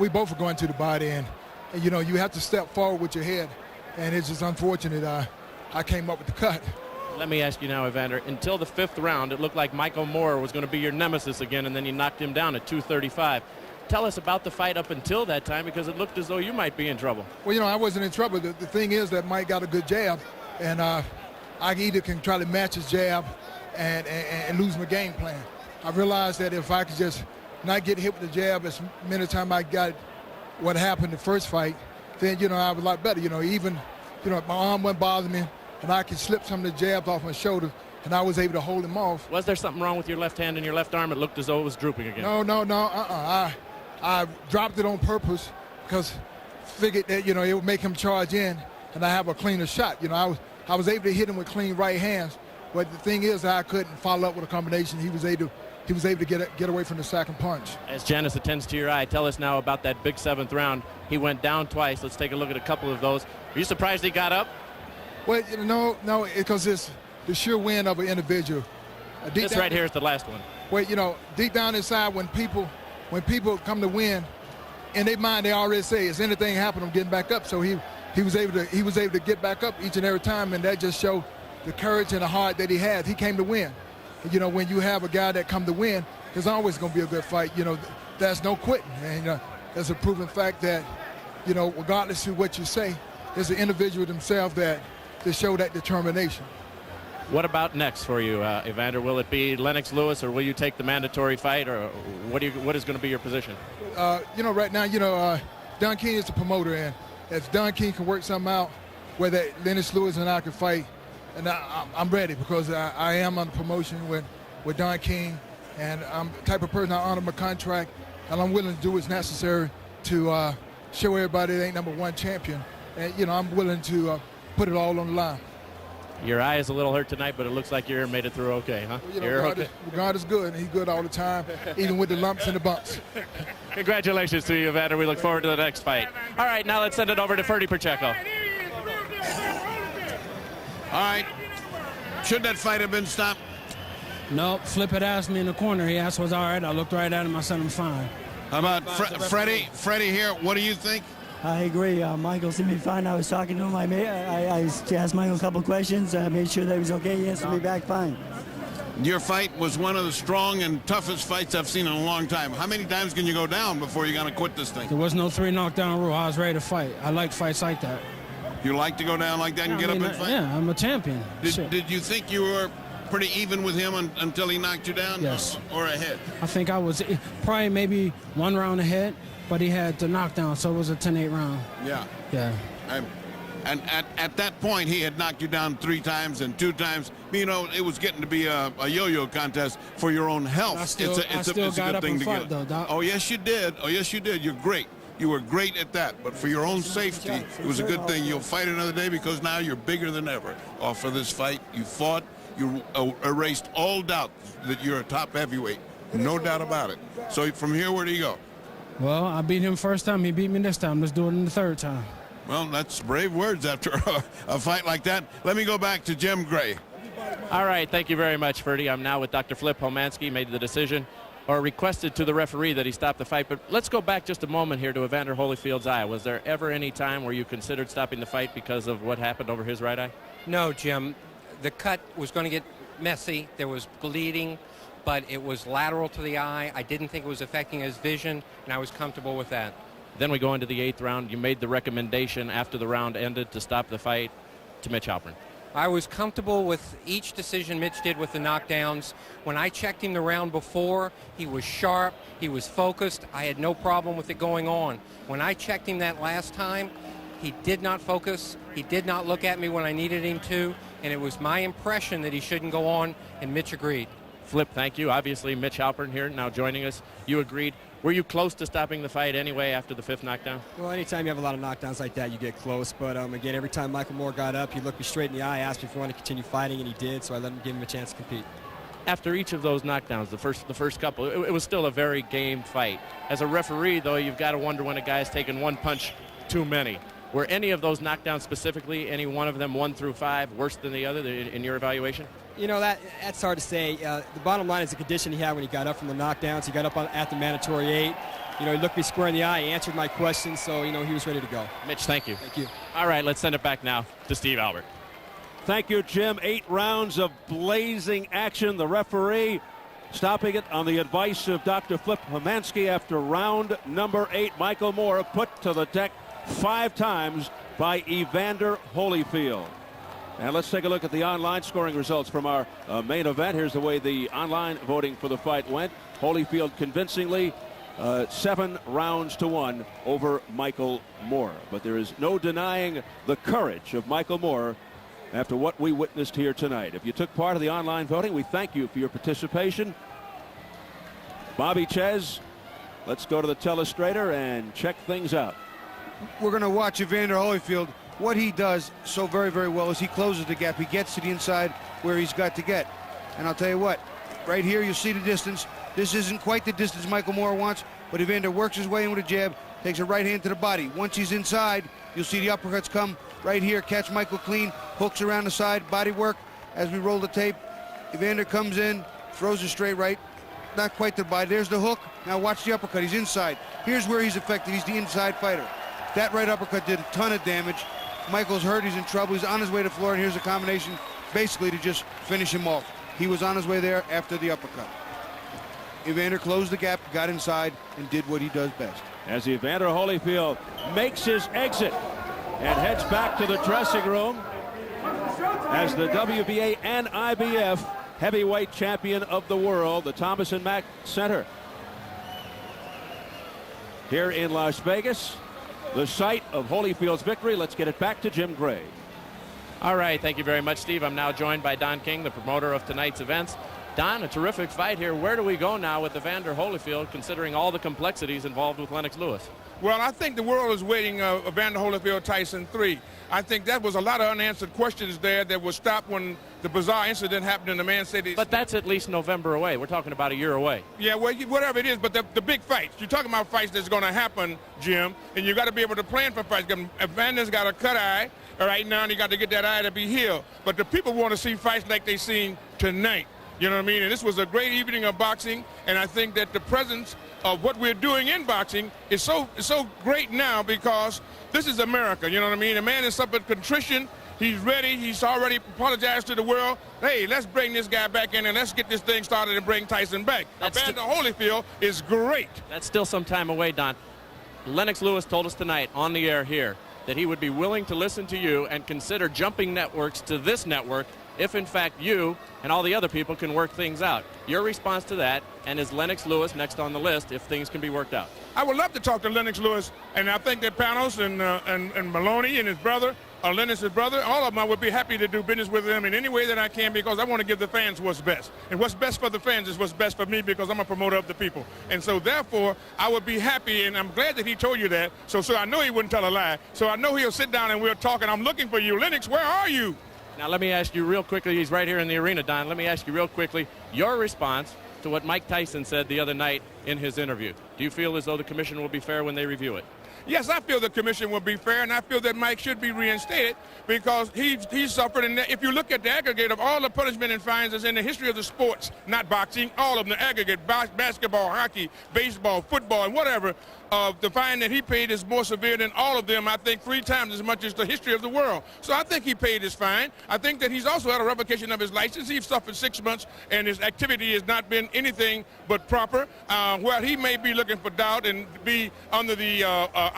both were going to the body, and you know, you have to step forward with your head, and it's just unfortunate I came up with the cut. Let me ask you now, Evander, until the 5th round, it looked like Michael Moore was going to be your nemesis again, and then you knocked him down at 235. Tell us about the fight up until that time, because it looked as though you might be in trouble. Well, you know, I wasn't in trouble. The thing is that Mike got a good jab, and I either can try to match his jab and lose my game plan. I realized that if I could just not get hit with the jab as many times I got what happened the first fight, then, you know, I was a lot better. You know, even, you know, my arm wouldn't bother me, and I could slip some of the jabs off my shoulder, and I was able to hold him off. Was there something wrong with your left hand and your left arm? It looked as though it was drooping again. No. I dropped it on purpose because figured that, you know, it would make him charge in and I have a cleaner shot. You know, I was able to hit him with clean right hands, but the thing is that I couldn't follow up with a combination. He was able to get away from the second punch. As Janice attends to your eye, tell us now about that big 7th round. He went down twice. Let's take a look at a couple of those. Are you surprised he got up? Well, no, because it's the sure win of an individual. This right here is the last one. Well, you know, deep down inside, when people come to win, in their mind they already say, "Is anything happen? I'm getting back up." So he was able to get back up each and every time, and that just showed the courage and the heart that he had. He came to win. And, you know, when you have a guy that come to win, there's always going to be a good fight. You know, there's no quitting. And it's a proven fact that, you know, regardless of what you say, it's an individual themselves that to show that determination. What about next for you, Evander? Will it be Lennox Lewis, or will you take the mandatory fight, or what is going to be your position? You know, right now, you know, Don King is the promoter, and if Don King can work something out where that Lennox Lewis and I can fight, and I'm ready, because I am on the promotion with Don King, and I'm the type of person I honor my contract, and I'm willing to do what's necessary to show everybody they ain't #1 champion. And, you know, I'm willing to put it all on the line. Your eye is a little hurt tonight, but it looks like you made it through okay, huh? Well, you know, God is good, and he's good all the time, even with the lumps and the bumps. Congratulations to you, Evander. We look forward to the next fight. All right, now let's send it over to Ferdy Pacheco. All right. Should that fight have been stopped? No, Flip had asked me in the corner. He asked was all right. I looked right at him. I said I'm fine. How about Freddie? Freddie here. What do you think? I agree. Michael seemed to be fine. I was talking to him. I asked Michael a couple questions. I made sure that he was okay. He answered me back fine. Your fight was one of the strong and toughest fights I've seen in a long time. How many times can you go down before you're going to quit this thing? There was no 3 knockdown rule. I was ready to fight. I like fights like that. You like to go down like that and get up and fight? Yeah, I'm a champion. Did you think you were pretty even with him until he knocked you down? Yes. Or ahead? I think I was probably maybe 1 round ahead, but he had the knockdown, so it was a 10-8 round. Yeah. Yeah. And at that point, he had knocked you down 3 times and 2 times. You know, it was getting to be a yo-yo contest for your own health. I still got up and fought, though, Doc. Oh, yes, you did. Oh, yes, you did. You're great. You were great at that. But for your own safety, it was a good thing. You'll fight another day because now you're bigger than ever. Off of this fight, you fought. You erased all doubt that you're a top heavyweight. No doubt about it. So from here, where do you go? Well, I beat him first time. He beat me this time. Let's do it in the 3rd time. Well, that's brave words after a fight like that. Let me go back to Jim Gray. All right, thank you very much, Ferdy. I'm now with Dr. Flip Homansky, made the decision, or requested to the referee that he stop the fight. But let's go back just a moment here to Evander Holyfield's eye. Was there ever any time where you considered stopping the fight because of what happened over his right eye? No, Jim. The cut was going to get messy. There was bleeding, but it was lateral to the eye. I didn't think it was affecting his vision, and I was comfortable with that. Then we go into the 8th round. You made the recommendation after the round ended to stop the fight to Mitch Halpern. I was comfortable with each decision Mitch did with the knockdowns. When I checked him the round before, he was sharp, he was focused. I had no problem with it going on. When I checked him that last time, he did not focus. He did not look at me when I needed him to, and it was my impression that he shouldn't go on, and Mitch agreed. Flip, thank you. Obviously, Mitch Halpern here now joining us. You agreed. Were you close to stopping the fight anyway after the 5th knockdown? Well, anytime you have a lot of knockdowns like that, you get close. But, again, every time Michael Moore got up, he looked me straight in the eye, asked me if he wanted to continue fighting, and he did, so I let him give him a chance to compete. After each of those knockdowns, the first couple, it was still a very game fight. As a referee, though, you've got to wonder when a guy's taken one punch too many. Were any of those knockdowns specifically, any one of them 1 through 5, worse than the other in your evaluation? You know, that's hard to say. The bottom line is the condition he had when he got up from the knockdowns. He got up at the mandatory 8. You know, he looked me square in the eye, he answered my questions, so, you know, he was ready to go. Mitch, thank you. Thank you. All right, let's send it back now to Steve Albert. Thank you, Jim. 8 rounds of blazing action. The referee stopping it on the advice of Dr. Flip Homansky after round number 8. Michael Moore put to the deck 5 times by Evander Holyfield. And let's take a look at the online scoring results from our main event. Here's the way the online voting for the fight went. Holyfield convincingly 7 rounds to 1 over Michael Moore. But there is no denying the courage of Michael Moore after what we witnessed here tonight. If you took part of the online voting, we thank you for your participation. Bobby Ches, let's go to the telestrator and check things out. We're going to watch Evander Holyfield. What he does so very, very well is he closes the gap. He gets to the inside where he's got to get. And I'll tell you what, right here you'll see the distance. This isn't quite the distance Michael Moore wants, but Evander works his way in with a jab, takes a right hand to the body. Once he's inside, you'll see the uppercuts come right here, catch Michael clean, hooks around the side, body work. As we roll the tape, Evander comes in, throws a straight right, not quite to the body. There's the hook. Now watch the uppercut. He's inside. Here's where he's effective. He's the inside fighter. That right uppercut did a ton of damage. Michael's hurt. He's in trouble. He's on his way to floor, and here's a combination basically to just finish him off. He was on his way there after the uppercut. Evander closed the gap, got inside, and did what he does best. as Evander Holyfield makes his exit and heads back to the dressing room as the WBA and IBF heavyweight champion of the world, the Thomas & Mack Center here in Las Vegas, the site of Holyfield's victory. Let's get it back to Jim Gray. All right, thank you very much, Steve. I'm now joined by Don King, the promoter of tonight's events. Don, a terrific fight here. Where do we go now with Evander Holyfield, considering all the complexities involved with Lennox Lewis? Well, I think the world is waiting Evander Holyfield Tyson 3. I think that was a lot of unanswered questions there that were stopped when the bizarre incident happened in the Man City. But that's at least November away. We're talking about a year away. Yeah, well, whatever it is, but the big fights. You're talking about fights that's going to happen, Jim, and you got to be able to plan for fights. Evander's got a cut eye right now, and you got to get that eye to be healed. But the people want to see fights like they seen tonight. You know what I mean? And this was a great evening of boxing, and I think that the presence of what we're doing in boxing is so great now because this is America. You know what I mean? A man is suffered contrition. He's ready. He's already apologized to the world. Hey, let's bring this guy back in and let's get this thing started and bring Tyson back. Evander Holyfield is great. That's still some time away, Don. Lennox Lewis told us tonight on the air here that he would be willing to listen to you and consider jumping networks to this network if, in fact, you and all the other people can work things out. Your response to that, and is Lennox Lewis next on the list if things can be worked out? I would love to talk to Lennox Lewis, and I think that Panos and Maloney and his brother, Lennox's brother, all of them, I would be happy to do business with them in any way that I can because I want to give the fans what's best. And what's best for the fans is what's best for me because I'm a promoter of the people. And so, therefore, I would be happy, and I'm glad that he told you that, so I know he wouldn't tell a lie. So I know he'll sit down and we'll talk, and I'm looking for you. Lennox, where are you? Now, let me ask you real quickly. He's right here in the arena, Don. Let me ask you real quickly your response to what Mike Tyson said the other night in his interview. Do you feel as though the commission will be fair when they review it? Yes, I feel the commission will be fair, and I feel that Mike should be reinstated because he's suffered. And if you look at the aggregate of all the punishment and fines that's in the history of the sports, not boxing, all of them, the aggregate, basketball, hockey, baseball, football, and whatever, the fine that he paid is more severe than all of them, I think 3 times as much as the history of the world. So I think he paid his fine. I think that he's also had a revocation of his license. He's suffered 6 months, and his activity has not been anything but proper. Where he may be looking for doubt and be under the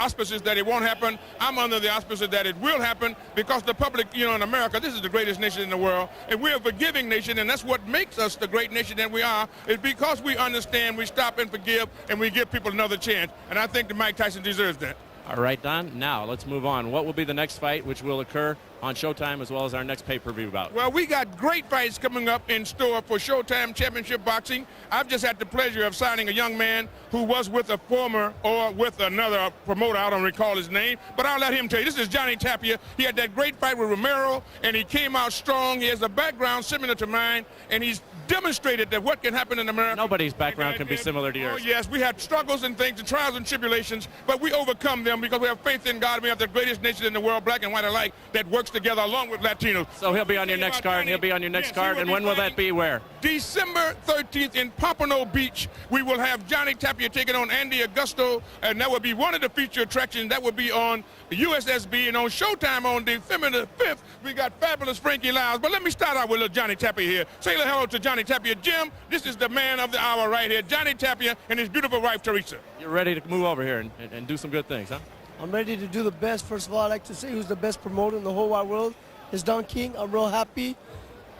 auspices that it won't happen, I'm under the auspices that it will happen because the public, in America, this is the greatest nation in the world, and we're a forgiving nation, and that's what makes us the great nation that we are, is because we understand, we stop and forgive, and we give people another chance. And I think that Mike Tyson deserves that. All right, Don. Now let's move on. What will be the next fight, which will occur on Showtime as well as our next pay-per-view bout? Well, we got great fights coming up in store for Showtime Championship Boxing. I've just had the pleasure of signing a young man who was with a former or with another promoter. I don't recall his name, but I'll let him tell you. This is Johnny Tapia. He had that great fight with Romero, and he came out strong. He has a background similar to mine, and he's demonstrated that what can happen in America. Nobody's background can be similar to yours. Oh, yes, we had struggles and things and trials and tribulations, but we overcome them because we have faith in God. We have the greatest nation in the world, black and white alike, that works together along with Latinos. So he'll be on your next card, and he'll be on your next card. And when will that be? Where? December 13th in Pompano Beach. We will have Johnny Tapia taking on Andy Augusto, and that will be one of the feature attractions. That will be on USSB, and on Showtime on December the 5th, we got fabulous Frankie Lyles. But let me start out with little Johnny Tapia here. Say a hello to Johnny Tapia. Jim, this is the man of the hour right here, Johnny Tapia and his beautiful wife, Teresa. You're ready to move over here and do some good things, huh? I'm ready to do the best. First of all, I'd like to say who's the best promoter in the whole wide world is Don King. I'm real happy.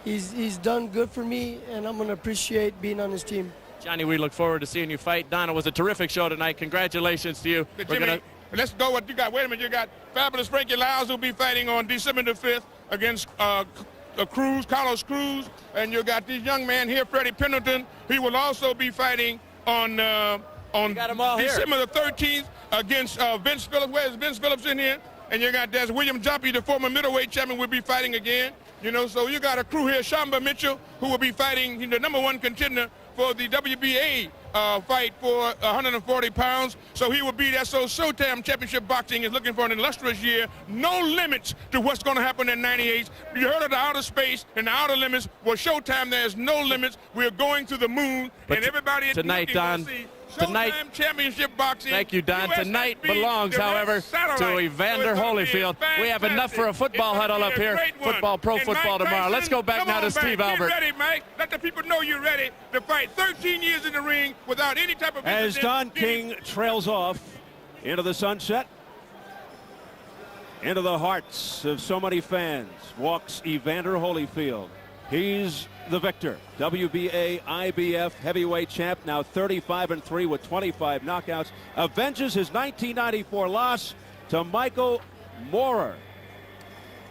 He's done good for me, and I'm going to appreciate being on his team. Johnny, we look forward to seeing you fight. Don, it was a terrific show tonight. Congratulations to you. Let's go what you got. Wait a minute. You got fabulous Frankie Lyles who'll be fighting on December the 5th against Carlos Cruz. And you got this young man here, Freddie Pendleton. He will also be fighting on December the 13th against Vince Phillips. Where's Vince Phillips in here? And you got there's William Joppy, the former middleweight champion, will be fighting again. So you got a crew here, Shamba Mitchell, who will be fighting the #1 contender for the WBA fight for 140 pounds. So he will be there. So Showtime Championship Boxing is looking for an illustrious year. No limits to what's going to happen in 98. You heard of the outer space and the outer limits. Well, Showtime, there's no limits. We're going to the moon. But and everybody tonight, Don, Tonight, Championship Boxing. Thank you, Don. Tonight belongs, however, to Evander Holyfield. We have enough for a football huddle up here. Football, pro football tomorrow. Let's go back now to Steve Albert. Get ready, Mike. Let the people know you're ready to fight 13 years in the ring without any type of... As Don King trails off Into the sunset. Into the hearts of so many fans walks Evander Holyfield. He's the victor. WBA IBF heavyweight champ, now 35-3 with 25 knockouts. Avenges his 1994 loss to Michael Moorer.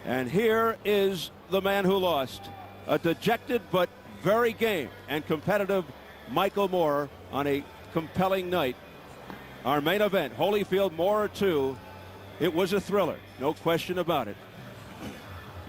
And here is the man who lost. A dejected but very game and competitive Michael Moorer on a compelling night. Our main event, Holyfield Moorer 2. It was a thriller, no question about it.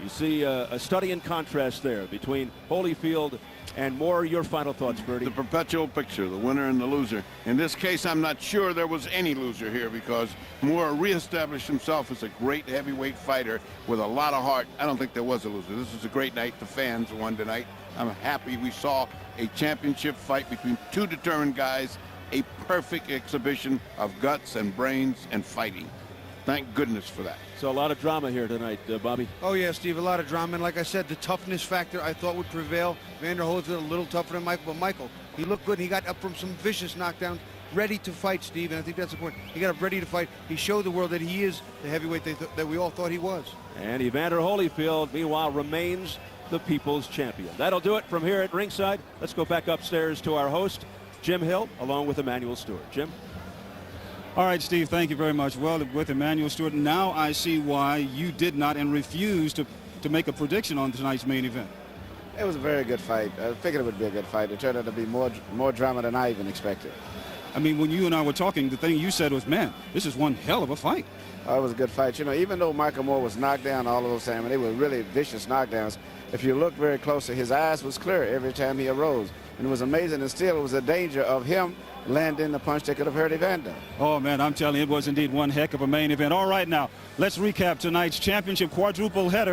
You see a study in contrast there between Holyfield and Moorer. Your final thoughts, Bertie? The perpetual picture, the winner and the loser. In this case, I'm not sure there was any loser here because Moorer reestablished himself as a great heavyweight fighter with a lot of heart. I don't think there was a loser. This was a great night. The fans won tonight. I'm happy we saw a championship fight between two determined guys, a perfect exhibition of guts and brains and fighting. Thank goodness for that. So a lot of drama here tonight, Bobby. Oh, yeah, Steve, a lot of drama. And like I said, the toughness factor I thought would prevail. Evander Holyfield a little tougher than Michael, but Michael, he looked good. He got up from some vicious knockdowns, ready to fight, Steve, and I think that's the point. He got up ready to fight. He showed the world that he is the heavyweight that we all thought he was. And Evander Holyfield, meanwhile, remains the people's champion. That'll do it from here at ringside. Let's go back upstairs to our host, Jim Hill, along with Emmanuel Stewart. Jim? All right, Steve, thank you very much. Well, with Emmanuel Stewart, now I see why you did not and refused to make a prediction on tonight's main event. It was a very good fight. I figured it would be a good fight. It turned out to be more drama than I even expected. I mean, when you and I were talking, the thing you said was, man, this is one hell of a fight. It was a good fight. You know, even though Michael Moorer was knocked down all of those times, and they were really vicious knockdowns, if you look very closely, his eyes was clear every time he arose. And it was amazing, and still it was a danger of him landing a punch that could have hurt Evander. Oh, man, I'm telling you, it was indeed one heck of a main event. All right, now, let's recap tonight's championship quadruple header.